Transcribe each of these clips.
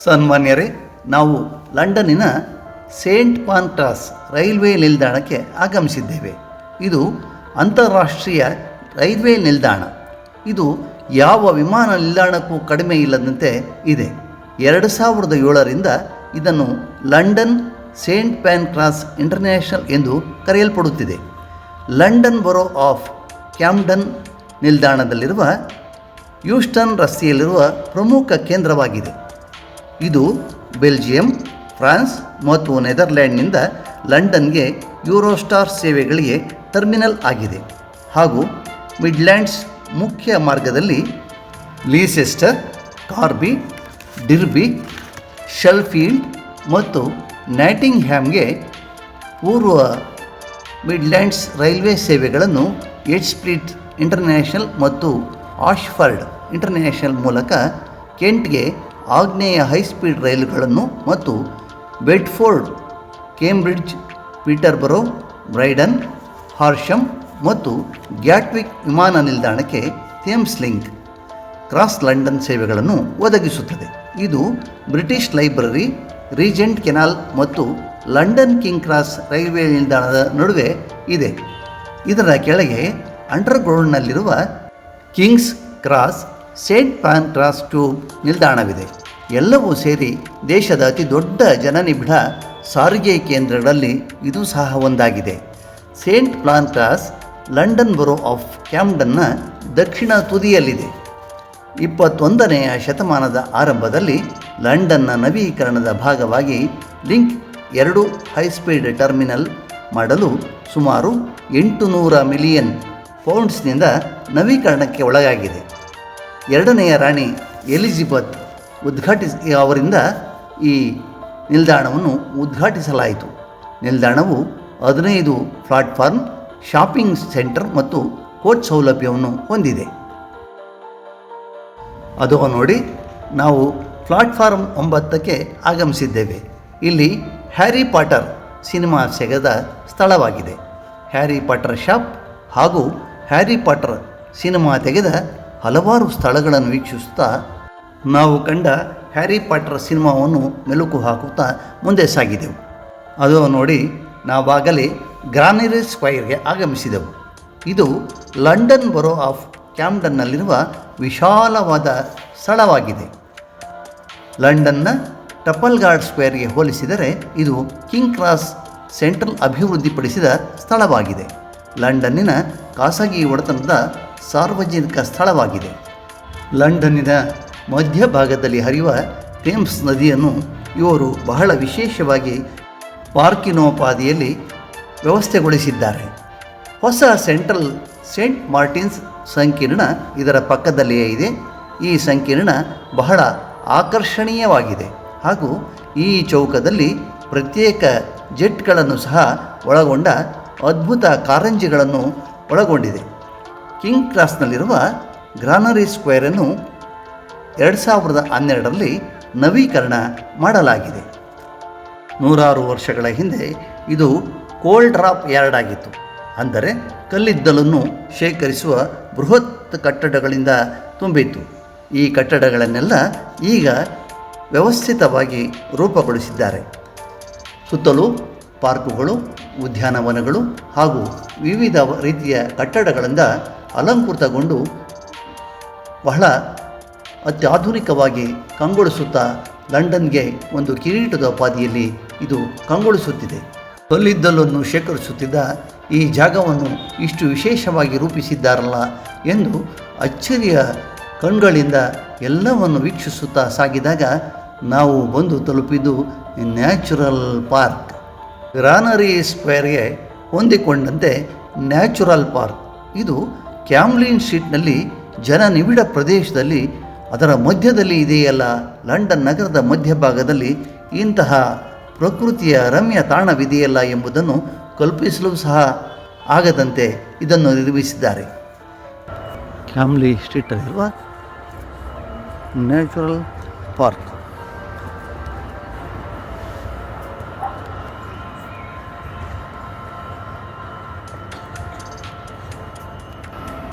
ಸನ್ಮಾನ್ಯರೇ, ನಾವು ಲಂಡನ್ನಿನ Saint ಪಾನ್ಕ್ರಾಸ್ railway ನಿಲ್ದಾಣಕ್ಕೆ ಆಗಮಿಸಿದ್ದೇವೆ. ಇದು ಅಂತಾರಾಷ್ಟ್ರೀಯ ರೈಲ್ವೆ ನಿಲ್ದಾಣ. ಇದು ಯಾವ ವಿಮಾನ ನಿಲ್ದಾಣಕ್ಕೂ ಕಡಿಮೆ ಇಲ್ಲದಂತೆ ಇದೆ. 2007ರಿಂದ ಇದನ್ನು ಲಂಡನ್ ಸೇಂಟ್ ಪಾನ್ಕ್ರಾಸ್ ಇಂಟರ್ನ್ಯಾಷನಲ್ ಎಂದು ಕರೆಯಲ್ಪಡುತ್ತಿದೆ. ಲಂಡನ್ ಬರೋ ಆಫ್ ಕ್ಯಾಮ್ಡನ್ ನಿಲ್ದಾಣದಲ್ಲಿರುವ ಯೂಸ್ಟನ್ ರಸ್ತೆಯಲ್ಲಿರುವ ಪ್ರಮುಖ ಕೇಂದ್ರವಾಗಿದೆ. ಇದು ಬೆಲ್ಜಿಯಂ, ಫ್ರಾನ್ಸ್ ಮತ್ತು ನೆದರ್ಲ್ಯಾಂಡ್ನಿಂದ ಲಂಡನ್ಗೆ ಯೂರೋಸ್ಟಾರ್ ಸೇವೆಗಳಿಗೆ ಟರ್ಮಿನಲ್ ಆಗಿದೆ ಹಾಗೂ ಮಿಡ್ಲ್ಯಾಂಡ್ಸ್ ಮುಖ್ಯ ಮಾರ್ಗದಲ್ಲಿ ಲೀಸೆಸ್ಟರ್, ಕಾರ್ಬಿ, ಡಿರ್ಬಿ, ಶೆಲ್ಫೀಲ್ಡ್ ಮತ್ತು ನಾಟಿಂಗ್ಹ್ಯಾಮ್ಗೆ ಪೂರ್ವ ಮಿಡ್ಲ್ಯಾಂಡ್ಸ್ ರೈಲ್ವೆ ಸೇವೆಗಳನ್ನು ಎಡ್ಜ್ಫೀಲ್ಡ್ ಇಂಟರ್ನ್ಯಾಷನಲ್ ಮತ್ತು ಆಶ್ಫರ್ಡ್ ಇಂಟರ್ನ್ಯಾಷನಲ್ ಮೂಲಕ ಕೆಂಟ್ಗೆ ಆಗ್ನೇಯ ಹೈಸ್ಪೀಡ್ ರೈಲುಗಳನ್ನು ಮತ್ತು ಬೆಡ್ಫೋರ್ಡ್, ಕೇಂಬ್ರಿಡ್ಜ್, ಪೀಟರ್ಬರೋ, ಬ್ರೈಡನ್, ಹಾರ್ಶಮ್ ಮತ್ತು ಗ್ಯಾಟ್ವಿಕ್ ವಿಮಾನ ನಿಲ್ದಾಣಕ್ಕೆ ಥೇಮ್ಸ್ ಲಿಂಕ್ ಕ್ರಾಸ್ ಲಂಡನ್ ಸೇವೆಗಳನ್ನು ಒದಗಿಸುತ್ತದೆ. ಇದು ಬ್ರಿಟಿಷ್ ಲೈಬ್ರರಿ, ರೀಜೆಂಟ್ ಕೆನಾಲ್ ಮತ್ತು ಲಂಡನ್ ಕಿಂಗ್ ಕ್ರಾಸ್ ರೈಲ್ವೆ ನಿಲ್ದಾಣದ ನಡುವೆ ಇದೆ. ಇದರ ಕೆಳಗೆ ಅಂಡರ್ಗ್ರೌಂಡ್ನಲ್ಲಿರುವ ಕಿಂಗ್ಸ್ ಕ್ರಾಸ್ ಸೇಂಟ್ ಪಾನ್ಕ್ರಾಸ್ ಟ್ಯೂಬ್ ನಿಲ್ದಾಣವಿದೆ. ಎಲ್ಲವೂ ಸೇರಿ ದೇಶದ ಅತಿ ದೊಡ್ಡ ಜನನಿಬಿಡ ಸಾರಿಗೆ ಕೇಂದ್ರಗಳಲ್ಲಿ ಇದು ಸಹ ಒಂದಾಗಿದೆ. ಸೇಂಟ್ ಪಾನ್ಕ್ರಾಸ್ ಲಂಡನ್ ಬರೋ ಆಫ್ ಕ್ಯಾಮ್ಡನ್ನ ದಕ್ಷಿಣ ತುದಿಯಲ್ಲಿದೆ. 21ನೇ ಶತಮಾನದ ಆರಂಭದಲ್ಲಿ ಲಂಡನ್ನ ನವೀಕರಣದ ಭಾಗವಾಗಿ ಲಿಂಕ್ 2 ಹೈಸ್ಪೀಡ್ ಟರ್ಮಿನಲ್ ಮಾಡಲು ಸುಮಾರು 800 ಮಿಲಿಯನ್ ಪೌಂಡ್ಸ್ನಿಂದ ನವೀಕರಣಕ್ಕೆ ಒಳಗಾಗಿದೆ. 2ನೇ ರಾಣಿ ಎಲಿಜಬೆತ್ ಅವರಿಂದ ಈ ನಿಲ್ದಾಣವನ್ನು ಉದ್ಘಾಟಿಸಲಾಯಿತು. ನಿಲ್ದಾಣವು 15 ಪ್ಲಾಟ್ಫಾರ್ಮ್, ಶಾಪಿಂಗ್ ಸೆಂಟರ್ ಮತ್ತು ಕೋಚ್ ಸೌಲಭ್ಯವನ್ನು ಹೊಂದಿದೆ. ಅದು ನೋಡಿ, ನಾವು ಪ್ಲಾಟ್ಫಾರ್ಮ್ 9ಕ್ಕೆ ಆಗಮಿಸಿದ್ದೇವೆ. ಇಲ್ಲಿ ಹ್ಯಾರಿ ಪಾಟರ್ ಸಿನಿಮಾ ತೆಗೆದ ಸ್ಥಳವಾಗಿದೆ. ಹ್ಯಾರಿ ಪಾಟರ್ ಶಾಪ್ ಹಾಗೂ ಹ್ಯಾರಿ ಪಾಟರ್ ಸಿನಿಮಾ ತೆಗೆದ ಹಲವಾರು ಸ್ಥಳಗಳನ್ನು ವೀಕ್ಷಿಸುತ್ತಾ ನಾವು ಕಂಡ ಹ್ಯಾರಿ ಪಾಟರ್ ಸಿನಿಮಾವನ್ನು ಮೆಲುಕು ಹಾಕುತ್ತಾ ಮುಂದೆ ಸಾಗಿದೆವು. ಅದು ನೋಡಿ, ನಾವಾಗಲೇ ಗ್ರಾನರಿ ಸ್ಕ್ವೈರ್ಗೆ ಆಗಮಿಸಿದೆವು. ಇದು ಲಂಡನ್ ಬರೋ ಆಫ್ ಕ್ಯಾಮ್ಡನ್ನಲ್ಲಿರುವ ವಿಶಾಲವಾದ ಸ್ಥಳವಾಗಿದೆ. ಲಂಡನ್ನ ಟ್ರಫಲ್ಗಾರ್ ಸ್ಕ್ವೇರ್ಗೆ ಹೋಲಿಸಿದರೆ ಇದು ಕಿಂಗ್ ಕ್ರಾಸ್ ಸೆಂಟ್ರಲ್ ಅಭಿವೃದ್ಧಿಪಡಿಸಿದ ಸ್ಥಳವಾಗಿದೆ. ಲಂಡನ್ನಿನ ಖಾಸಗಿ ಒಡೆತನದ ಸಾರ್ವಜನಿಕ ಸ್ಥಳವಾಗಿದೆ. ಲಂಡನ್ನಿನ ಮಧ್ಯಭಾಗದಲ್ಲಿ ಹರಿಯುವ ಥೇಮ್ಸ್ ನದಿಯನ್ನು ಇವರು ಬಹಳ ವಿಶೇಷವಾಗಿ ಪಾರ್ಕಿನೋಪಾದಿಯಲ್ಲಿ ವ್ಯವಸ್ಥೆಗೊಳಿಸಿದ್ದಾರೆ. ಹೊಸ ಸೆಂಟ್ರಲ್ ಸೇಂಟ್ ಮಾರ್ಟಿನ್ಸ್ ಸಂಕೀರ್ಣ ಇದರ ಪಕ್ಕದಲ್ಲಿಯೇ ಇದೆ. ಈ ಸಂಕೀರ್ಣ ಬಹಳ ಆಕರ್ಷಣೀಯವಾಗಿದೆ ಹಾಗೂ ಈ ಚೌಕದಲ್ಲಿ ಪ್ರತ್ಯೇಕ ಜೆಟ್ಗಳನ್ನು ಸಹ ಒಳಗೊಂಡ ಅದ್ಭುತ ಕಾರಂಜಿಗಳನ್ನು ಒಳಗೊಂಡಿದೆ. ಕಿಂಗ್ ಕ್ರಾಸ್ನಲ್ಲಿರುವ ಗ್ರಾನರಿ ಸ್ಕ್ವೇರನ್ನು 2012ರಲ್ಲಿ ನವೀಕರಣ ಮಾಡಲಾಗಿದೆ. 100 ವರ್ಷಗಳ ಹಿಂದೆ ಇದು ಕೋಲ್ ಡ್ರಾಪ್ ಯಾರ್ಡ್ ಆಗಿತ್ತು. ಅಂದರೆ ಕಲ್ಲಿದ್ದಲನ್ನು ಶೇಖರಿಸುವ ಬೃಹತ್ ಕಟ್ಟಡಗಳಿಂದ ತುಂಬಿತ್ತು. ಈ ಕಟ್ಟಡಗಳನ್ನೆಲ್ಲ ಈಗ ವ್ಯವಸ್ಥಿತವಾಗಿ ರೂಪುಗೊಳಿಸಿದ್ದಾರೆ. ಸುತ್ತಲೂ ಪಾರ್ಕುಗಳು, ಉದ್ಯಾನವನಗಳು ಹಾಗೂ ವಿವಿಧ ರೀತಿಯ ಕಟ್ಟಡಗಳಿಂದ ಅಲಂಕೃತಗೊಂಡು ಬಹಳ ಅತ್ಯಾಧುನಿಕವಾಗಿ ಕಂಗೊಳಿಸುತ್ತಾ ಲಂಡನ್ಗೆ ಒಂದು ಕಿರೀಟದ ಉಪಾಧಿಯಲ್ಲಿ ಇದು ಕಂಗೊಳಿಸುತ್ತಿದೆ. ಕಲ್ಲಿದ್ದಲನ್ನು ಶೇಖರಿಸುತ್ತಿದ್ದ ಈ ಜಾಗವನ್ನು ಇಷ್ಟು ವಿಶೇಷವಾಗಿ ರೂಪಿಸಿದ್ದಾರಲ್ಲ ಎಂದು ಅಚ್ಚರಿಯ ಕಣ್ಗಳಿಂದ ಎಲ್ಲವನ್ನು ವೀಕ್ಷಿಸುತ್ತಾ ಸಾಗಿದಾಗ ನಾವು ಬಂದು ತಲುಪಿದ್ದು ನ್ಯಾಚುರಲ್ ಪಾರ್ಕ್. ಗ್ರಾನರಿ ಸ್ಕ್ವೇರ್ಗೆ ಹೊಂದಿಕೊಂಡಂತೆ ನ್ಯಾಚುರಲ್ ಪಾರ್ಕ್ ಇದು ಕ್ಯಾಮ್ಲಿನ್ ಸ್ಟ್ರೀಟ್ನಲ್ಲಿ ಜನನಿಬಿಡ ಪ್ರದೇಶದಲ್ಲಿ ಅದರ ಮಧ್ಯದಲ್ಲಿ ಇದೆಯಲ್ಲ. ಲಂಡನ್ ನಗರದ ಮಧ್ಯಭಾಗದಲ್ಲಿ ಇಂತಹ ಪ್ರಕೃತಿಯ ರಮ್ಯ ತಾಣವಿದೆಯಲ್ಲ ಎಂಬುದನ್ನು ಕಲ್ಪಿಸಲು ಸಹ ಆಗದಂತೆ ಇದನ್ನು ನಿರ್ಮಿಸಿದ್ದಾರೆ. ಕ್ಯಾಮ್ಲಿ ಸ್ಟ್ರೀಟಲ್ಲಿರುವ ನ್ಯಾಚುರಲ್ ಪಾರ್ಕ್.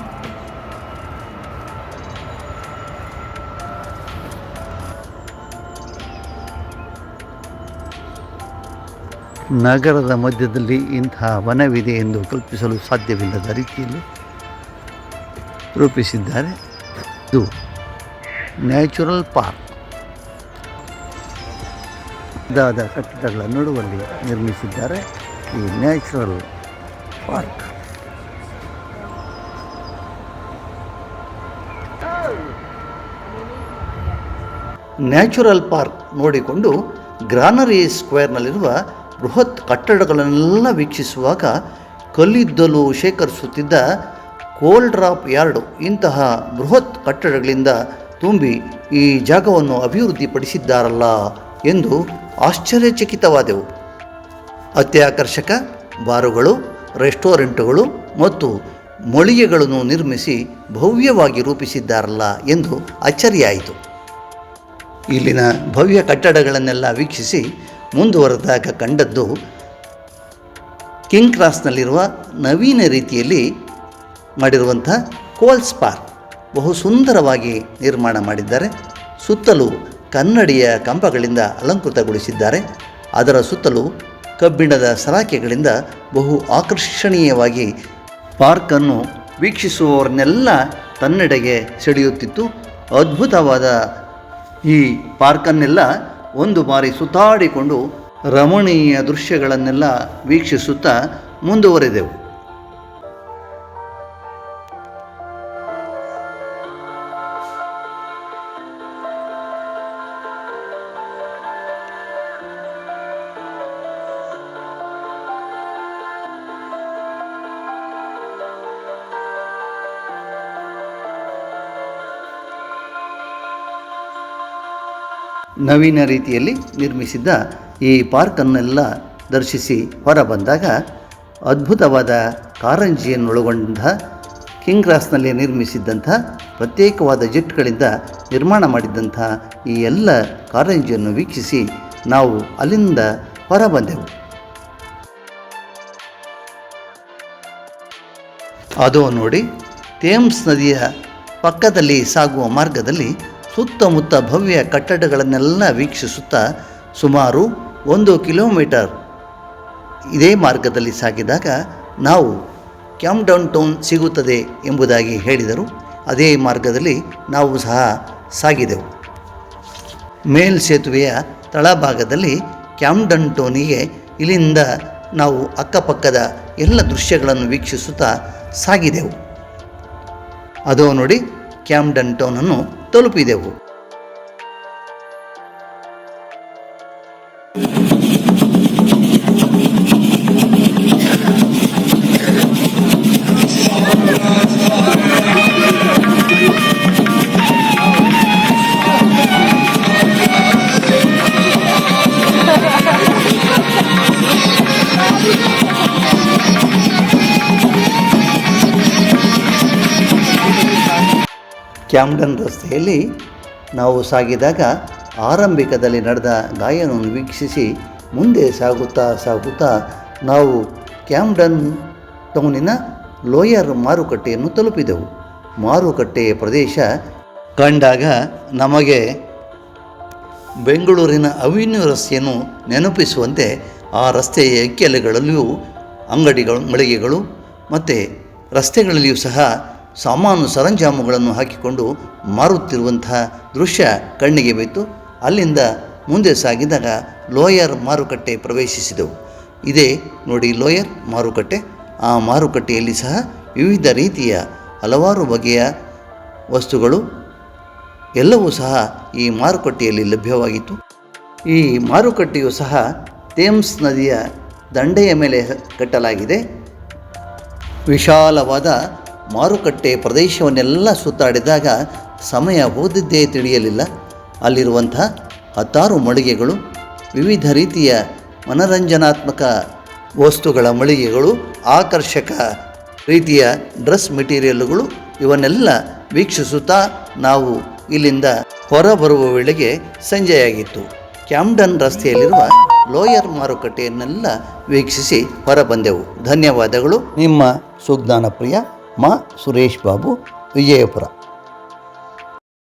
ನಗರದ ಮಧ್ಯದಲ್ಲಿ ಇಂತಹ ವನವಿದೆ ಎಂದು ಕಲ್ಪಿಸಲು ಸಾಧ್ಯವಿಲ್ಲದ ರೀತಿಯಲ್ಲಿ ರೂಪಿಸಿದ್ದಾರೆ. ಇದು ನ್ಯಾಚುರಲ್ ಪಾರ್ಕ್. ಇದಾದ ಕಟ್ಟಡಗಳ ನಡುವಲ್ಲಿ ನಿರ್ಮಿಸಿದ್ದಾರೆ ಈ ನ್ಯಾಚುರಲ್ ಪಾರ್ಕ್. ನ್ಯಾಚುರಲ್ ಪಾರ್ಕ್ ನೋಡಿಕೊಂಡು ಗ್ರಾನರಿ ಸ್ಕ್ವೇರ್ನಲ್ಲಿರುವ ಬೃಹತ್ ಕಟ್ಟಡಗಳನ್ನೆಲ್ಲ ವೀಕ್ಷಿಸುವಾಗ ಕಲ್ಲಿದ್ದಲು ಶೇಖರಿಸುತ್ತಿದ್ದ ಕೋಲ್ ಡ್ರಾಪ್ ಯಾರ್ಡ್ ಇಂತಹ ಬೃಹತ್ ಕಟ್ಟಡಗಳಿಂದ ತುಂಬಿ ಈ ಜಾಗವನ್ನು ಅಭಿವೃದ್ಧಿಪಡಿಸಿದ್ದಾರಲ್ಲ ಎಂದು ಆಶ್ಚರ್ಯಚಕಿತವಾದೆವು. ಅತ್ಯಾಕರ್ಷಕ ಬಾರುಗಳು, ರೆಸ್ಟೋರೆಂಟುಗಳು ಮತ್ತು ಮಳಿಗೆಗಳನ್ನು ನಿರ್ಮಿಸಿ ಭವ್ಯವಾಗಿ ರೂಪಿಸಿದ್ದಾರಲ್ಲ ಎಂದು ಅಚ್ಚರಿಯಾಯಿತು. ಇಲ್ಲಿನ ಭವ್ಯ ಕಟ್ಟಡಗಳನ್ನೆಲ್ಲ ವೀಕ್ಷಿಸಿ ಮುಂದುವರೆದಾಗ ಕಂಡದ್ದು ಕಿಂಗ್ ಕ್ರಾಸ್ನಲ್ಲಿರುವ ನವೀನ ರೀತಿಯಲ್ಲಿ ಮಾಡಿರುವಂಥ ಕೋಲ್ಸ್ ಪಾರ್ಕ್. ಬಹು ಸುಂದರವಾಗಿ ನಿರ್ಮಾಣ ಮಾಡಿದ್ದಾರೆ. ಸುತ್ತಲೂ ಕನ್ನಡಿಯ ಕಂಬಗಳಿಂದ ಅಲಂಕೃತಗೊಳಿಸಿದ್ದಾರೆ. ಅದರ ಸುತ್ತಲೂ ಕಬ್ಬಿಣದ ಸಲಾಕೆಗಳಿಂದ ಬಹು ಆಕರ್ಷಣೀಯವಾಗಿ ಪಾರ್ಕನ್ನು ವೀಕ್ಷಿಸುವವರನ್ನೆಲ್ಲ ತನ್ನೆಡೆಗೆ ಸೆಳೆಯುತ್ತಿತ್ತು. ಅದ್ಭುತವಾದ ಈ ಪಾರ್ಕನ್ನೆಲ್ಲ ಒಂದು ಬಾರಿ ಸುತ್ತಾಡಿಕೊಂಡು ರಮಣೀಯ ದೃಶ್ಯಗಳನ್ನೆಲ್ಲ ವೀಕ್ಷಿಸುತ್ತಾ ಮುಂದುವರೆದೆವು. ನವೀನ ರೀತಿಯಲ್ಲಿ ನಿರ್ಮಿಸಿದ್ದ ಈ ಪಾರ್ಕನ್ನೆಲ್ಲ ದರ್ಶಿಸಿ ಹೊರಬಂದಾಗ ಅದ್ಭುತವಾದ ಕಾರಂಜಿಯನ್ನೊಳಗೊಂಡ ಕಿಂಗ್ ಕ್ರಾಸ್ನಲ್ಲಿ ನಿರ್ಮಿಸಿದ್ದಂಥ ಪ್ರತ್ಯೇಕವಾದ ಜೆಟ್ಗಳಿಂದ ನಿರ್ಮಾಣ ಮಾಡಿದ್ದಂಥ ಈ ಎಲ್ಲ ಕಾರಂಜಿಯನ್ನು ವೀಕ್ಷಿಸಿ ನಾವು ಅಲ್ಲಿಂದ ಹೊರಬಂದೆವು. ಅದೋ ನೋಡಿ, ಥೇಮ್ಸ್ ನದಿಯ ಪಕ್ಕದಲ್ಲಿ ಸಾಗುವ ಮಾರ್ಗದಲ್ಲಿ ಸುತ್ತಮುತ್ತ ಭವ್ಯ ಕಟ್ಟಡಗಳನ್ನೆಲ್ಲ ವೀಕ್ಷಿಸುತ್ತಾ ಸುಮಾರು 1 ಕಿಲೋಮೀಟರ್ ಇದೇ ಮಾರ್ಗದಲ್ಲಿ ಸಾಗಿದಾಗ ನಾವು ಕ್ಯಾಂಪ್ಡೌನ್ ಟೌನ್ ಸಿಗುತ್ತದೆ ಎಂಬುದಾಗಿ ಹೇಳಿದರು. ಅದೇ ಮಾರ್ಗದಲ್ಲಿ ನಾವು ಸಹ ಸಾಗಿದೆವು. ಮೇಲ್ಸೇತುವೆಯ ತಳಭಾಗದಲ್ಲಿ ಕ್ಯಾಂಪ್ಡೌನ್ ಟೌನಿಗೆ ಇಲ್ಲಿಂದ ನಾವು ಅಕ್ಕಪಕ್ಕದ ಎಲ್ಲ ದೃಶ್ಯಗಳನ್ನು ವೀಕ್ಷಿಸುತ್ತಾ ಸಾಗಿದೆವು. ಅದೋ ನೋಡಿ, ಕ್ಯಾಂಪ್ಡೌನ್ ಟೌನನ್ನು ತಲುಪಿದೆವು. ಕ್ಯಾಂಪ್ಡನ್ ರಸ್ತೆಯಲ್ಲಿ ನಾವು ಸಾಗಿದಾಗ ಆರಂಭಿಕದಲ್ಲಿ ನಡೆದ ಗಾಯನವನ್ನು ವೀಕ್ಷಿಸಿ ಮುಂದೆ ಸಾಗುತ್ತಾ ನಾವು ಕ್ಯಾಂಪ್ಡನ್ ಟೌನಿನ ಲೋಯರ್ ಮಾರುಕಟ್ಟೆಯನ್ನು ತಲುಪಿದೆವು. ಮಾರುಕಟ್ಟೆಯ ಪ್ರದೇಶ ಕಂಡಾಗ ನಮಗೆ ಬೆಂಗಳೂರಿನ ಅವೆನ್ಯೂ ರಸ್ತೆಯನ್ನು ನೆನಪಿಸುವಂತೆ ಆ ರಸ್ತೆಯ ಇಕ್ಕೆಲೆಗಳಲ್ಲಿಯೂ ಅಂಗಡಿಗಳು, ಮಳಿಗೆಗಳು ಮತ್ತು ರಸ್ತೆಗಳಲ್ಲಿಯೂ ಸಹ ಸಾಮಾನು ಸರಂಜಾಮುಗಳನ್ನು ಹಾಕಿಕೊಂಡು ಮಾರುತ್ತಿರುವಂತಹ ದೃಶ್ಯ ಕಣ್ಣಿಗೆ ಬಿತ್ತು. ಅಲ್ಲಿಂದ ಮುಂದೆ ಸಾಗಿದಾಗ ಲೋಯರ್ ಮಾರುಕಟ್ಟೆ ಪ್ರವೇಶಿಸಿದೆವು. ಇದೇ ನೋಡಿ ಲೋಯರ್ ಮಾರುಕಟ್ಟೆ. ಆ ಮಾರುಕಟ್ಟೆಯಲ್ಲಿ ಸಹ ವಿವಿಧ ರೀತಿಯ ಹಲವಾರು ಬಗೆಯ ವಸ್ತುಗಳು ಎಲ್ಲವೂ ಸಹ ಈ ಮಾರುಕಟ್ಟೆಯಲ್ಲಿ ಲಭ್ಯವಾಗಿತ್ತು. ಈ ಮಾರುಕಟ್ಟೆಯು ಸಹ ಥೇಮ್ಸ್ ನದಿಯ ದಂಡೆಯ ಮೇಲೆ ಕಟ್ಟಲಾಗಿದೆ. ವಿಶಾಲವಾದ ಮಾರುಕಟ್ಟೆ ಪ್ರದೇಶವನ್ನೆಲ್ಲ ಸುತ್ತಾಡಿದಾಗ ಸಮಯ ಹೋದಿದ್ದೇ ತಿಳಿಯಲಿಲ್ಲ. ಅಲ್ಲಿರುವಂಥ 10 ಮಳಿಗೆಗಳು, ವಿವಿಧ ರೀತಿಯ ಮನರಂಜನಾತ್ಮಕ ವಸ್ತುಗಳ ಮಳಿಗೆಗಳು, ಆಕರ್ಷಕ ರೀತಿಯ ಡ್ರೆಸ್ ಮೆಟೀರಿಯಲ್ಗಳು, ಇವನ್ನೆಲ್ಲ ವೀಕ್ಷಿಸುತ್ತಾ ನಾವು ಇಲ್ಲಿಂದ ಹೊರಬರುವ ವೇಳೆಗೆ ಸಂಜೆಯಾಗಿತ್ತು. ಕ್ಯಾಂಪ್ಡನ್ ರಸ್ತೆಯಲ್ಲಿರುವ ಲೋಯರ್ ಮಾರುಕಟ್ಟೆಯನ್ನೆಲ್ಲ ವೀಕ್ಷಿಸಿ ಹೊರಬಂದೆವು. ಧನ್ಯವಾದಗಳು. ನಿಮ್ಮ ಸುಜ್ಞಾನ ಪ್ರಿಯ ಮಾ ಸುರೇಶ್ ಬಾಬು, ವಿಜಯಪುರ.